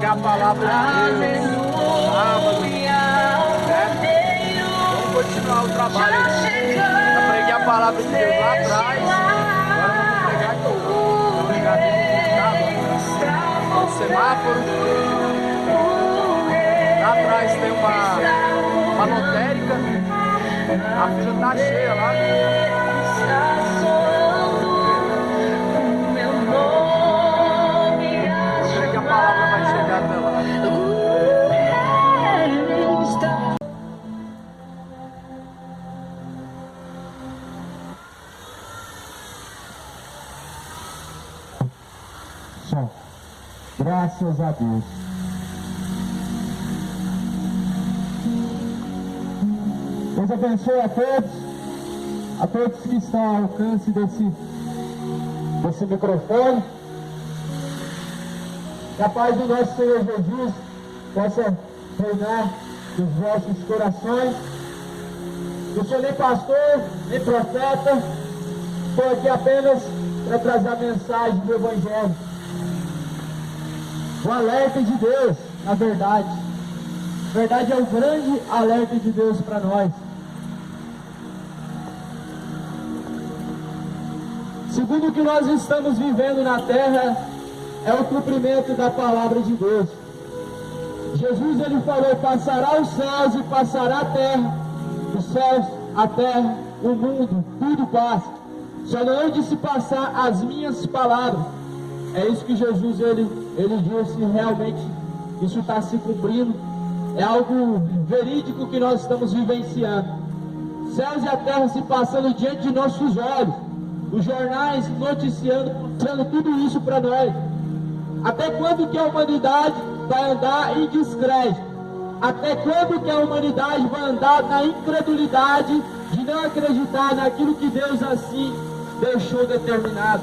pregar a palavra de Deus. Sábado, né? Vamos continuar o trabalho. Eu preguei a palavra de Deus lá atrás. Agora vamos pregar aqui. Vamos pregar aqui no semáforo. Lá atrás tem uma lotérica. A fila tá cheia lá. Eu creio que a palavra vai chegar até lá. Só. Graças a Deus. Deus abençoe a todos que estão ao alcance desse microfone. Que a paz do nosso Senhor Jesus possa reinar nos vossos corações. Eu sou nem pastor, nem profeta, estou aqui apenas para trazer a mensagem do Evangelho. O alerta de Deus, na verdade. A verdade é o grande alerta de Deus para nós. Segundo o que nós estamos vivendo na terra, é o cumprimento da palavra de Deus. Jesus, ele falou: passará os céus e passará a terra. Os céus, a terra, o mundo, tudo passa. Só não há de se passar as minhas palavras. É isso que Jesus, ele disse. Realmente, isso está se cumprindo. É algo verídico que nós estamos vivenciando. Céus e a terra se passando diante de nossos olhos. Os jornais noticiando, mostrando tudo isso para nós. Até quando que a humanidade vai andar em descrédito? Até quando que a humanidade vai andar na incredulidade de não acreditar naquilo que Deus assim deixou determinado?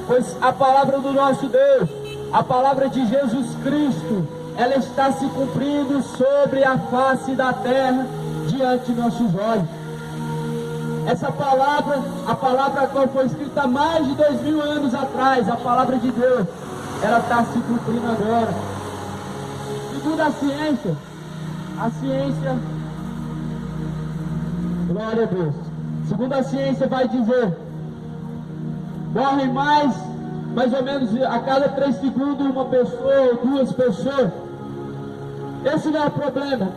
Pois a palavra do nosso Deus, a palavra de Jesus Cristo, ela está se cumprindo sobre a face da terra, diante de nossos olhos. Essa palavra, a palavra qual foi escrita há mais de 2000 anos atrás, a palavra de Deus, ela está se cumprindo agora. Segundo a ciência, glória a Deus, segundo a ciência vai dizer, morrem mais ou menos a cada 3 segundos uma pessoa ou 2 pessoas. Esse não é o problema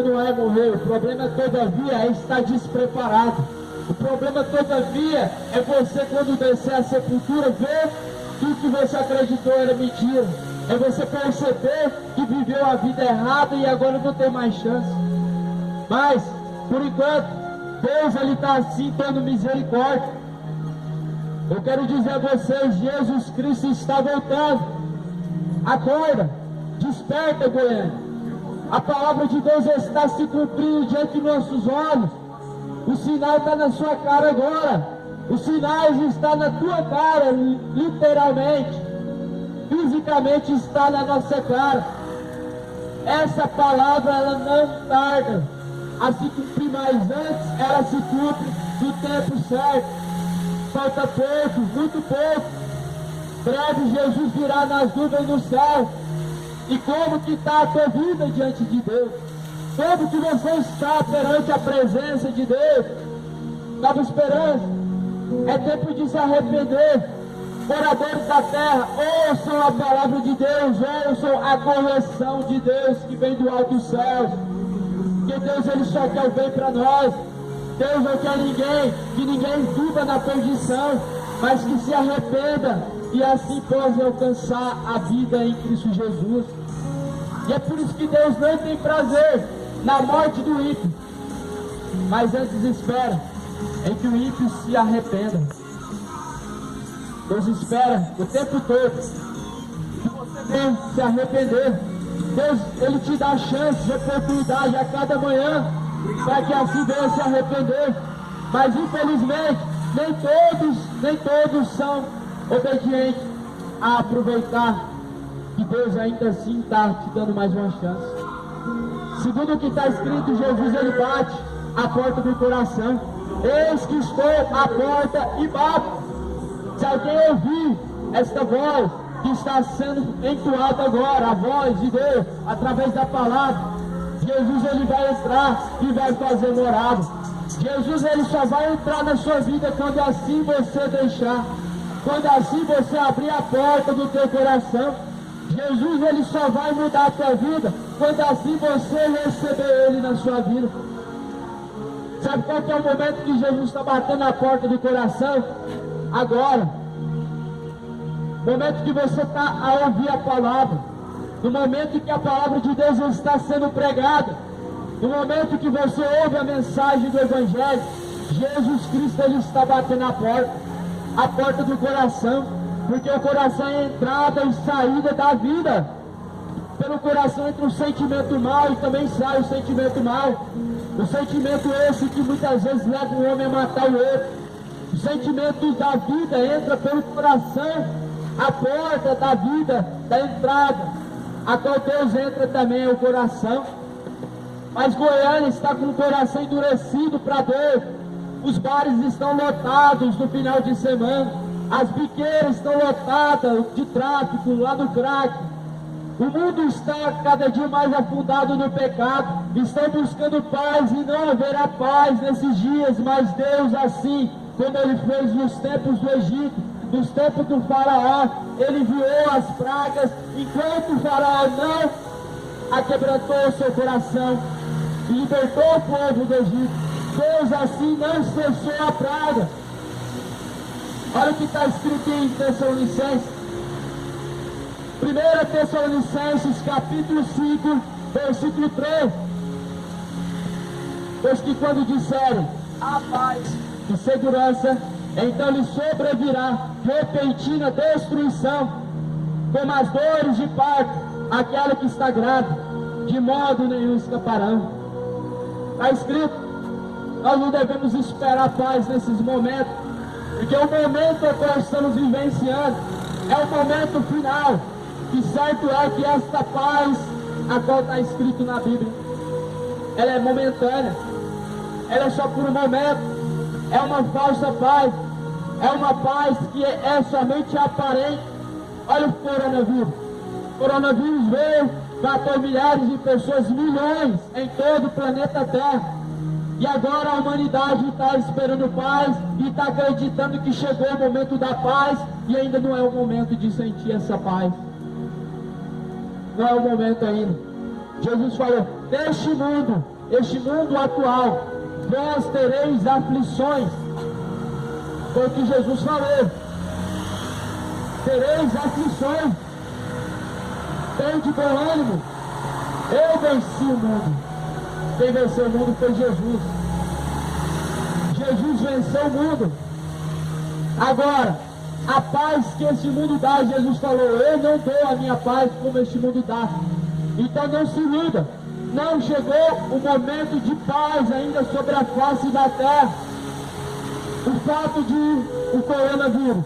não é morrer, o problema todavia é estar despreparado. O problema todavia é você, quando descer a sepultura, ver que o que você acreditou era mentira. É você perceber que viveu a vida errada e agora não tem mais chance. Mas, por enquanto, Deus está assim tendo misericórdia. Eu quero dizer a vocês, Jesus Cristo está voltando. Acorda, desperta, Goiânia. A palavra de Deus está se cumprindo diante de nossos olhos. O sinal está na sua cara agora. Os sinais estão na tua cara, literalmente. Fisicamente está na nossa cara. Essa palavra, ela não tarda a se cumprir, mas antes ela se cumpre no tempo certo. Falta pouco, muito pouco. Breve Jesus virá nas nuvens do céu. E como que está a tua vida diante de Deus? Como que você está perante a presença de Deus? Nova esperança. É tempo de se arrepender. Moradores da terra, ouçam a palavra de Deus, ouçam a correção de Deus que vem do alto dos céus. Porque Deus, ele só quer o bem para nós. Deus não quer que ninguém viva na perdição, mas que se arrependa e assim possa alcançar a vida em Cristo Jesus. E é por isso que Deus não tem prazer na morte do ímpio, mas antes espera em que o ímpio se arrependa. Deus espera o tempo todo que você venha se arrepender. Deus, ele te dá chance de oportunidade a cada manhã para que assim venha se arrepender. Mas infelizmente nem todos são obedientes a aproveitar que Deus ainda assim está te dando mais uma chance. Segundo o que está escrito, Jesus, ele bate a porta do coração. Eis que estou à porta e bato. Se alguém ouvir esta voz que está sendo entoado agora, a voz de Deus, através da palavra. Jesus, ele vai entrar e vai fazer morada. Jesus, ele só vai entrar na sua vida quando assim você deixar, quando assim você abrir a porta do teu coração. Jesus, ele só vai mudar a tua vida quando assim você receber ele na sua vida. Sabe qual que é o momento que Jesus está batendo na porta do coração? Agora. Momento que você está a ouvir a palavra. No momento que a palavra de Deus está sendo pregada. No momento que você ouve a mensagem do Evangelho. Jesus Cristo, ele está batendo a porta do coração. Porque o coração é a entrada e saída da vida. Pelo coração entra um sentimento mau e também sai o sentimento mau. O sentimento esse que muitas vezes leva o homem a matar o outro. O sentimento da vida entra pelo coração, a porta da vida, da entrada, a qual Deus entra também é o coração. Mas Goiânia está com o coração endurecido para Deus. Os bares estão lotados no final de semana. As biqueiras estão lotadas de tráfico lá no crack. O mundo está cada dia mais afundado no pecado. Estão buscando paz e não haverá paz nesses dias. Mas Deus, assim como Ele fez nos tempos do Egito, nos tempos do faraó, Ele enviou as pragas. Enquanto o faraó não aquebrantou o seu coração e libertou o povo do Egito, Deus assim não cessou a praga. Olha o que está escrito em Tessalonicenses. 1 Tessalonicenses capítulo 5, versículo 3. Pois que quando disserem a paz e segurança, então lhe sobrevirá repentina destruição, como as dores de parto, aquela que está grávida, de modo nenhum escaparão. Está escrito, nós não devemos esperar paz nesses momentos, porque o momento que nós estamos vivenciando é o momento final. E certo é que esta paz, a qual está escrito na Bíblia, ela é momentânea, ela é só por um momento, é uma falsa paz, é uma paz que é somente aparente. Olha o coronavírus. O coronavírus veio, matou milhares de pessoas, milhões em todo o planeta Terra. E agora a humanidade está esperando paz e está acreditando que chegou o momento da paz e ainda não é o momento de sentir essa paz. Não é o momento ainda. Jesus falou, neste mundo, este mundo atual, vós tereis aflições. Foi o que Jesus falou. Tereis aflições. Tende bom ânimo. Eu venci o mundo. Quem venceu o mundo foi Jesus. Jesus venceu o mundo. Agora, a paz que este mundo dá, Jesus falou, eu não dou a minha paz como este mundo dá. Então não se iluda. Não chegou o momento de paz ainda sobre a face da terra. O fato de o coronavírus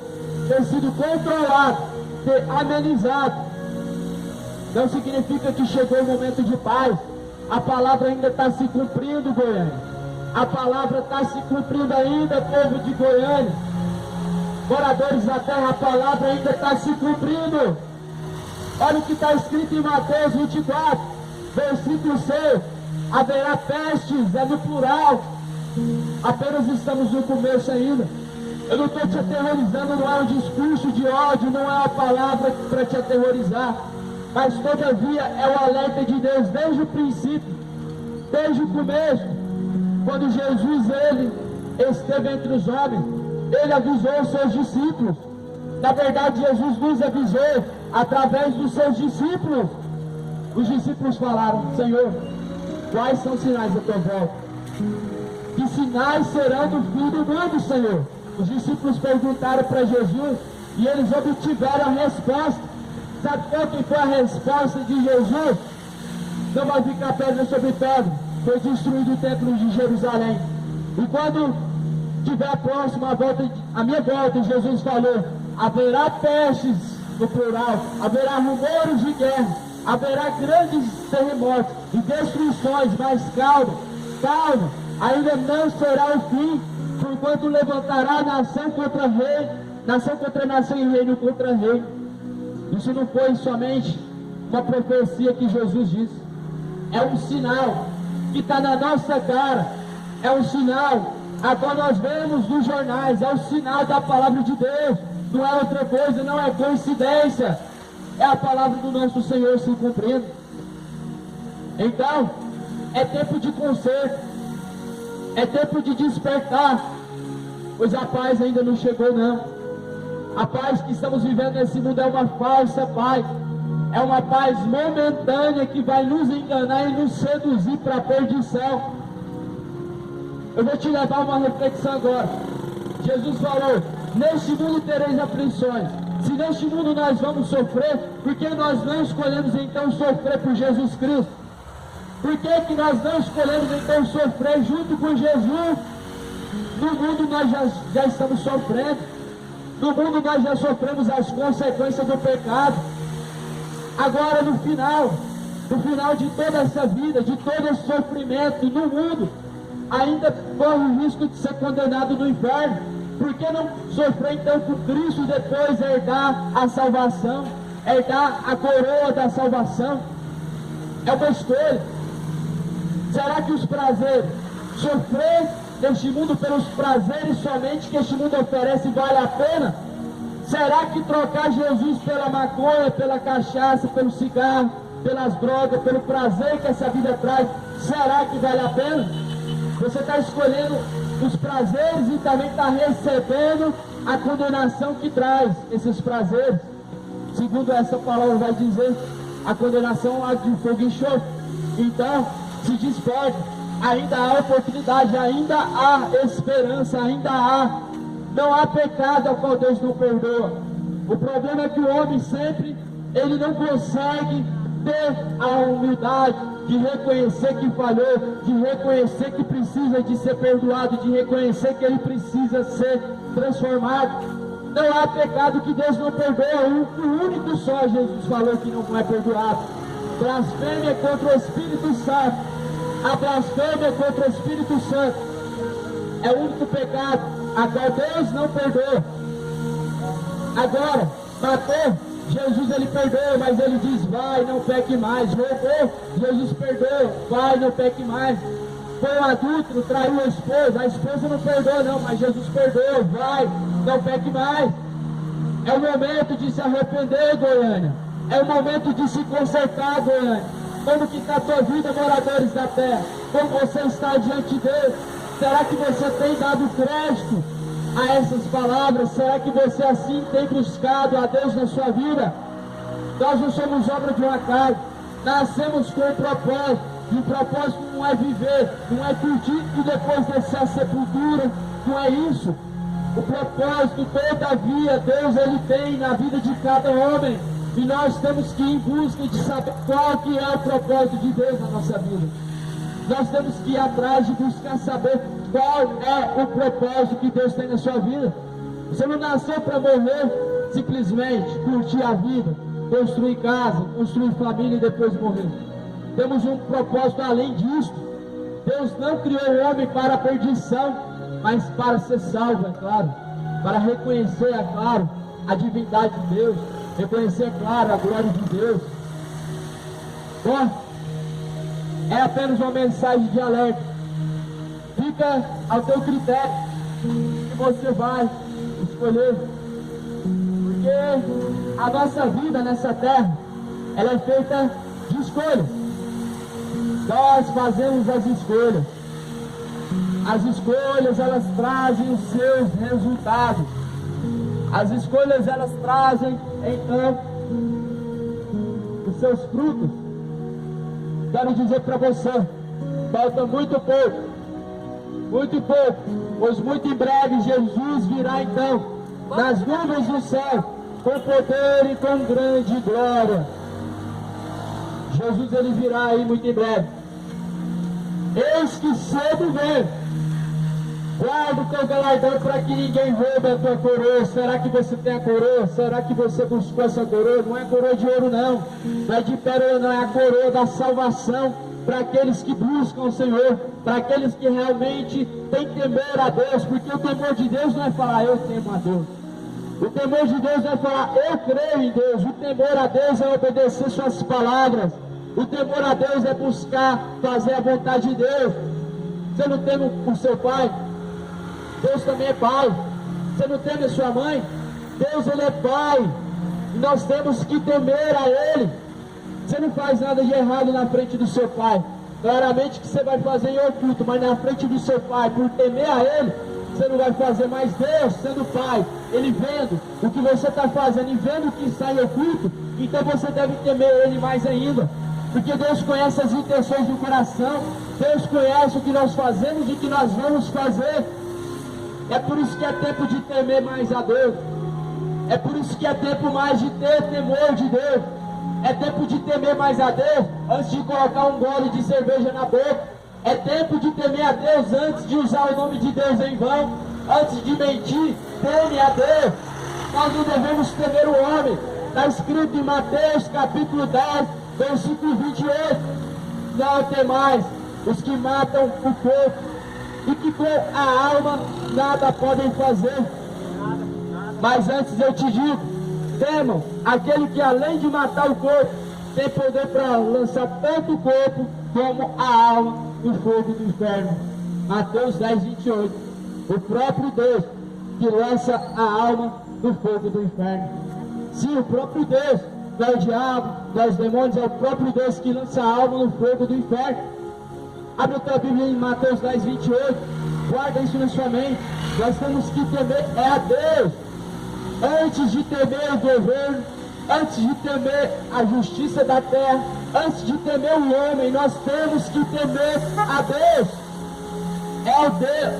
ter sido controlado, ter amenizado, não significa que chegou o momento de paz. A palavra ainda está se cumprindo, Goiânia. A palavra está se cumprindo ainda, povo de Goiânia. Moradores da terra, a palavra ainda está se cumprindo. Olha o que está escrito em Mateus 24, versículo 6. Haverá pestes, é no plural. Apenas estamos no começo ainda. Eu não estou te aterrorizando, não é um discurso de ódio, não é uma palavra para te aterrorizar. Mas todavia é o alerta de Deus desde o princípio, desde o começo. Quando Jesus ele esteve entre os homens, ele avisou os seus discípulos. Na verdade, Jesus nos avisou através dos seus discípulos. Os discípulos falaram, Senhor, quais são os sinais da tua volta? Que sinais serão do fim do mundo, Senhor? Os discípulos perguntaram para Jesus e eles obtiveram a resposta. Sabe qual que foi a resposta de Jesus? Não vai ficar pedra sobre pedra. Foi destruído o templo de Jerusalém. E quando tiver próximo a minha volta, Jesus falou, haverá pestes, no plural, haverá rumores de guerra, haverá grandes terremotos e destruições, mas calma, calma, ainda não será o fim, porquanto levantará nação contra rei, nação contra nação e reino contra reino. Isso não foi somente uma profecia que Jesus disse. É um sinal que está na nossa cara. É um sinal. Agora nós vemos nos jornais. É um sinal da palavra de Deus. Não é outra coisa, não é coincidência. É a palavra do nosso Senhor se cumprindo. Então, é tempo de conserto. É tempo de despertar. Pois a paz ainda não chegou, não. A paz que estamos vivendo nesse mundo é uma falsa paz. É uma paz momentânea que vai nos enganar e nos seduzir para a perdição. Eu vou te levar a uma reflexão agora. Jesus falou: neste mundo tereis aflições. Se neste mundo nós vamos sofrer, por que nós não escolhemos então sofrer por Jesus Cristo? Por que nós não escolhemos então sofrer junto com Jesus? No mundo nós já estamos sofrendo. No mundo nós já sofremos as consequências do pecado. Agora no final de toda essa vida, de todo esse sofrimento no mundo, ainda corre o risco de ser condenado no inferno. Por que não sofrer então com Cristo e depois herdar a salvação, herdar a coroa da salvação? É uma escolha. Será que os prazeres, sofrer neste mundo pelos prazeres somente que este mundo oferece, vale a pena? Será que trocar Jesus pela maconha, pela cachaça, pelo cigarro, pelas drogas, pelo prazer que essa vida traz, será que vale a pena? Você está escolhendo os prazeres e também está recebendo a condenação que traz esses prazeres. Segundo essa palavra vai dizer, a condenação há de fogo e enxofre. Então, se desperte, ainda há oportunidade, ainda há esperança, ainda há. Não há pecado ao qual Deus não perdoa. O problema é que o homem sempre, ele não consegue ter a humildade de reconhecer que falhou, de reconhecer que precisa de ser perdoado, de reconhecer que ele precisa ser transformado. Não há pecado que Deus não perdoa. O único só Jesus falou que não é perdoado. Blasfêmia contra o Espírito Santo. A blasfêmia contra o Espírito Santo é o único pecado a qual Deus não perdoa. Agora, matou, Jesus ele perdoa, mas ele diz: vai, não peque mais. Roubou, Jesus perdoa, vai, não peque mais. Foi um adúltero, traiu a esposa não perdoa não, mas Jesus perdoa, vai, não peque mais. É o momento de se arrepender, Goiânia. É o momento de se consertar, Goiânia. Como que está a tua vida, moradores da terra? Como você está diante de Deus? Será que você tem dado crédito a essas palavras? Será que você assim tem buscado a Deus na sua vida? Nós não somos obra de um acaso. Nascemos com um propósito. E o propósito não é viver, não é curtir e depois descer a sepultura. Não é isso. O propósito, todavia, Deus ele tem na vida de cada homem. E nós temos que ir em busca de saber qual que é o propósito de Deus na nossa vida. Nós temos que ir atrás de buscar saber qual é o propósito que Deus tem na sua vida. Você não nasceu para morrer, simplesmente curtir a vida, construir casa, construir família e depois morrer. Temos um propósito além disso. Deus não criou o homem para a perdição, mas para ser salvo, é claro. Para reconhecer, é claro, a divindade de Deus. Reconhecer, é claro, a glória de Deus. Bom, é apenas uma mensagem de alerta. Fica ao teu critério que você vai escolher. Porque a nossa vida nessa terra, ela é feita de escolhas. Nós fazemos as escolhas. As escolhas, elas trazem os seus resultados. As escolhas, elas trazem, então, os seus frutos. Quero dizer para você, falta muito pouco, pois muito em breve Jesus virá então, nas nuvens do céu, com poder e com grande glória. Jesus ele virá aí muito em breve. Eis que cedo vem. Guarda o teu galardão para que ninguém roube a tua coroa. Será que você tem a coroa? Será que você buscou essa coroa? Não é coroa de ouro não, não é de pérola não, é a coroa da salvação para aqueles que buscam o Senhor, para aqueles que realmente têm temor a Deus, porque o temor de Deus não é falar eu temo a Deus. O temor de Deus vai falar, eu creio em Deus. O temor a Deus é obedecer suas palavras. O temor a Deus é buscar fazer a vontade de Deus. Você não teme o seu pai? Deus também é pai. Você não teme a sua mãe? Deus, Ele é pai. E nós temos que temer a Ele. Você não faz nada de errado na frente do seu pai. Claramente que você vai fazer em oculto, mas na frente do seu pai, por temer a Ele, você não vai fazer. Mais Deus, sendo pai, Ele vendo o que você está fazendo e vendo o que está em oculto, então você deve temer Ele mais ainda. Porque Deus conhece as intenções do coração. Deus conhece o que nós fazemos e o que nós vamos fazer. É por isso que é tempo de temer mais a Deus. É por isso que é tempo mais de ter temor de Deus. É tempo de temer mais a Deus antes de colocar um gole de cerveja na boca. É tempo de temer a Deus antes de usar o nome de Deus em vão. Antes de mentir, teme a Deus. Nós não devemos temer o homem. Está escrito em Mateus capítulo 10, versículo 28. Não temais os que matam o corpo e que com a alma nada podem fazer. Mas antes eu te digo, temam aquele que além de matar o corpo, tem poder para lançar tanto o corpo como a alma no fogo do inferno. Mateus 10, 28. O próprio Deus que lança a alma no fogo do inferno. Sim, o próprio Deus, não é o diabo, não é os demônios, é o próprio Deus que lança a alma no fogo do inferno. Abre a tua Bíblia em Mateus 10, 28. Guarda isso na sua mente. Nós temos que temer a Deus. Antes de temer o governo, antes de temer a justiça da terra, antes de temer o homem, nós temos que temer a Deus. É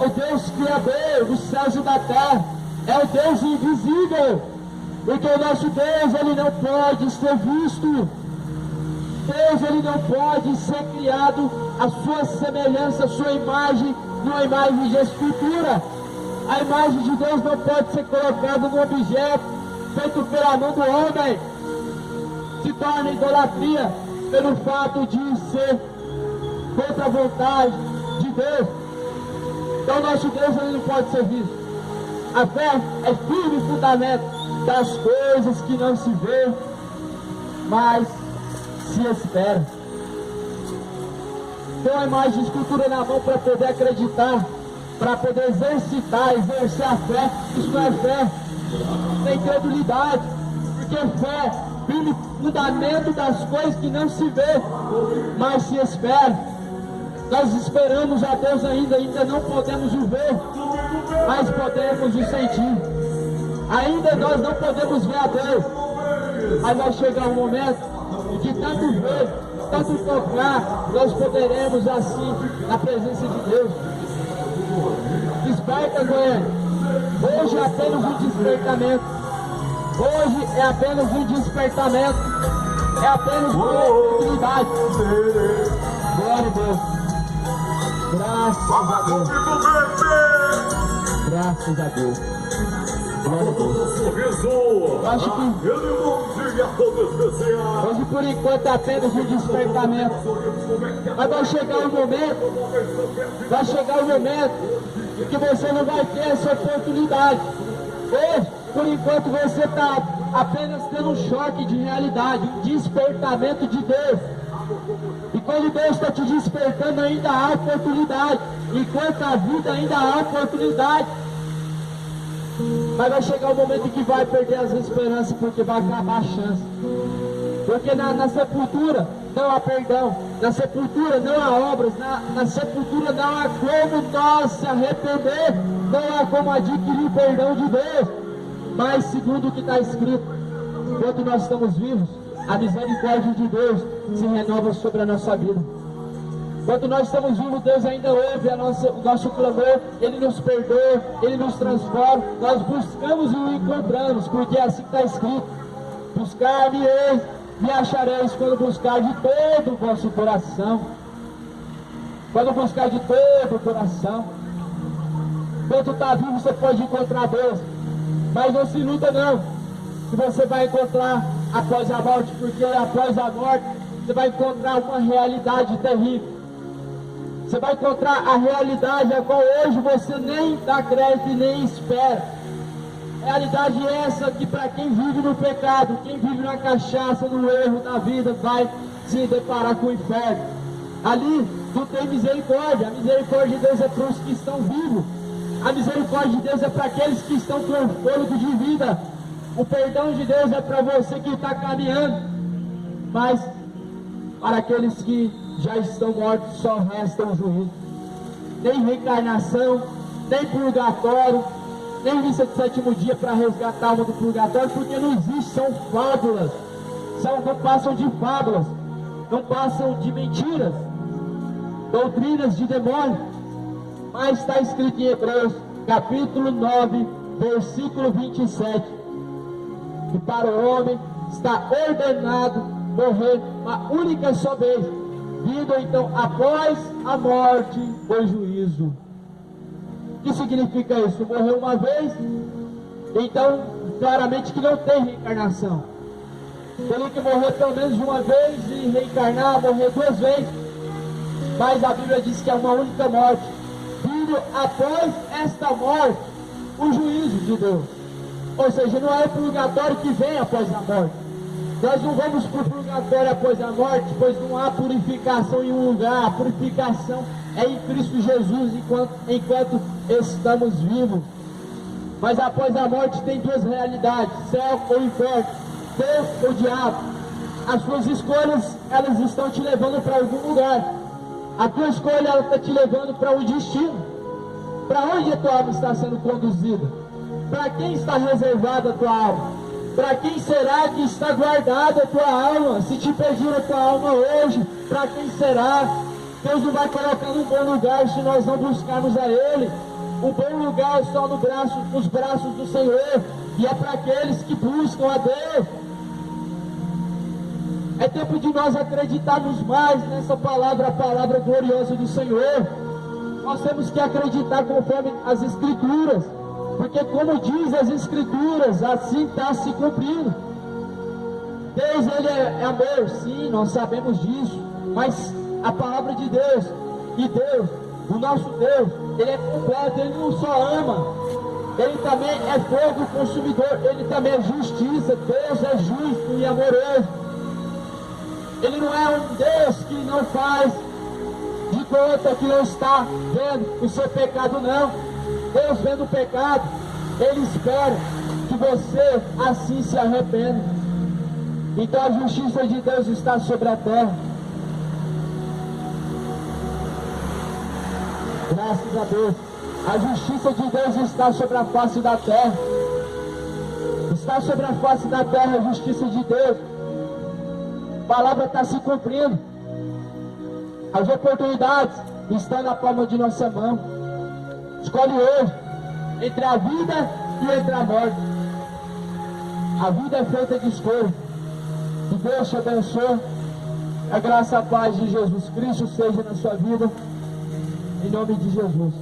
o Deus Criador dos céus e da terra. É o Deus invisível. Porque o nosso Deus, Ele não pode ser visto. Deus, Ele não pode ser criado a sua semelhança, a sua imagem, numa imagem de escultura. A imagem de Deus não pode ser colocada num objeto feito pela mão do homem. Se torna idolatria pelo fato de ser contra a vontade de Deus. Então nosso Deus, Ele não pode ser visto. A fé é firme fundamento das coisas que não se vê, mas se espera. Tem uma imagem de escultura na mão para poder acreditar, para poder exercer a fé. Isso não é fé, tem credulidade, porque fé, firme fundamento das coisas que não se vê, mas se espera. Nós esperamos a Deus ainda não podemos o ver, mas podemos o sentir. Ainda nós não podemos ver a Deus, mas vai chegar um momento em que tanto ver, tanto tocar, nós poderemos assim, na presença de Deus. Desperta, Goiânia. Hoje é apenas um despertamento. Hoje é apenas um despertamento. É apenas uma oportunidade. Glória a Deus. Graças a Deus. Graças a Deus. Glória a Deus. Eu acho que hoje por enquanto é apenas um despertamento. Mas vai chegar um momento que você não vai ter essa oportunidade. Hoje, por enquanto, você está apenas tendo um choque de realidade, um despertamento de Deus. E quando Deus está te despertando, ainda há oportunidade. Enquanto a vida, ainda há oportunidade. Mas vai chegar um momento que vai perder as esperanças, porque vai acabar a chance. Porque na sepultura não há perdão, na sepultura não há obras, na sepultura não há como nós se arrepender, não há como adquirir o perdão de Deus. Mas segundo o que está escrito, enquanto nós estamos vivos, a misericórdia de Deus se renova sobre a nossa vida. Enquanto nós estamos vivos, Deus ainda ouve o nosso clamor, Ele nos perdoa, Ele nos transforma, nós buscamos e o encontramos, porque é assim que está escrito: buscar-me eis, me achareis quando buscar de todo o vosso coração. Quando buscar de todo o coração. Enquanto está vivo, você pode encontrar Deus, mas não se iluda não, que você vai encontrar após a morte, porque após a morte você vai encontrar uma realidade terrível. Você vai encontrar a realidade a qual hoje você nem dá crédito e nem espera. Realidade essa que para quem vive no pecado, quem vive na cachaça, no erro da vida, vai se deparar com o inferno. Ali não tem misericórdia. A misericórdia de Deus é para os que estão vivos. A misericórdia de Deus é para aqueles que estão com fôlego de vida. O perdão de Deus é para você que está caminhando. Mas para aqueles que já estão mortos só resta o juízo. Nem reencarnação, nem purgatório, nem missa de sétimo dia para resgatar a alma do purgatório, porque não existe, são fábulas. Não passam de fábulas, não passam de mentiras, doutrinas de demônio. Mas está escrito em Hebreus, capítulo 9, versículo 27, que para o homem está ordenado morrer uma única só vez, vindo então após a morte o juízo. O que significa isso? Morreu uma vez, então claramente que não tem reencarnação. Teria que morrer pelo menos uma vez e reencarnar, morrer duas vezes. Mas a Bíblia diz que é uma única morte, vindo após esta morte o juízo de Deus. Ou seja, não é o purgatório que vem após a morte. Nós não vamos para o purgatório após a morte, pois não há purificação em um lugar. A purificação é em Cristo Jesus enquanto estamos vivos. Mas após a morte tem duas realidades: céu ou inferno, Deus ou diabo. As suas escolhas, elas estão te levando para algum lugar. A tua escolha, ela está te levando para um destino. Para onde a tua alma está sendo conduzida? Para quem está reservada a tua alma? Para quem será que está guardada a tua alma? Se te pedir a tua alma hoje, para quem será? Deus não vai colocar num bom lugar se nós não buscarmos a Ele. O bom lugar é só nos braços do Senhor, e é para aqueles que buscam a Deus. É tempo de nós acreditarmos mais nessa palavra, a palavra gloriosa do Senhor. Nós temos que acreditar conforme as Escrituras, porque como diz as Escrituras, assim está se cumprindo. Deus, Ele é amor, sim, nós sabemos disso, mas a palavra de Deus, e Deus, o nosso Deus, Ele é completo, Ele não só ama, Ele também é fogo consumidor, Ele também é justiça. Deus é justo e amoroso. Ele não é um Deus que não faz de conta que não está vendo o seu pecado, não. Deus vendo o pecado, Ele espera que você assim se arrependa. Então a justiça de Deus está sobre a terra. Graças a Deus. A justiça de Deus está sobre a face da terra. Está sobre a face da terra a justiça de Deus. A palavra está se cumprindo. As oportunidades estão na palma de nossa mão. Escolhe hoje entre a vida e entre a morte. A vida é feita de escolha. Que Deus te abençoe. A graça e a paz de Jesus Cristo seja na sua vida. Em nome de Jesus.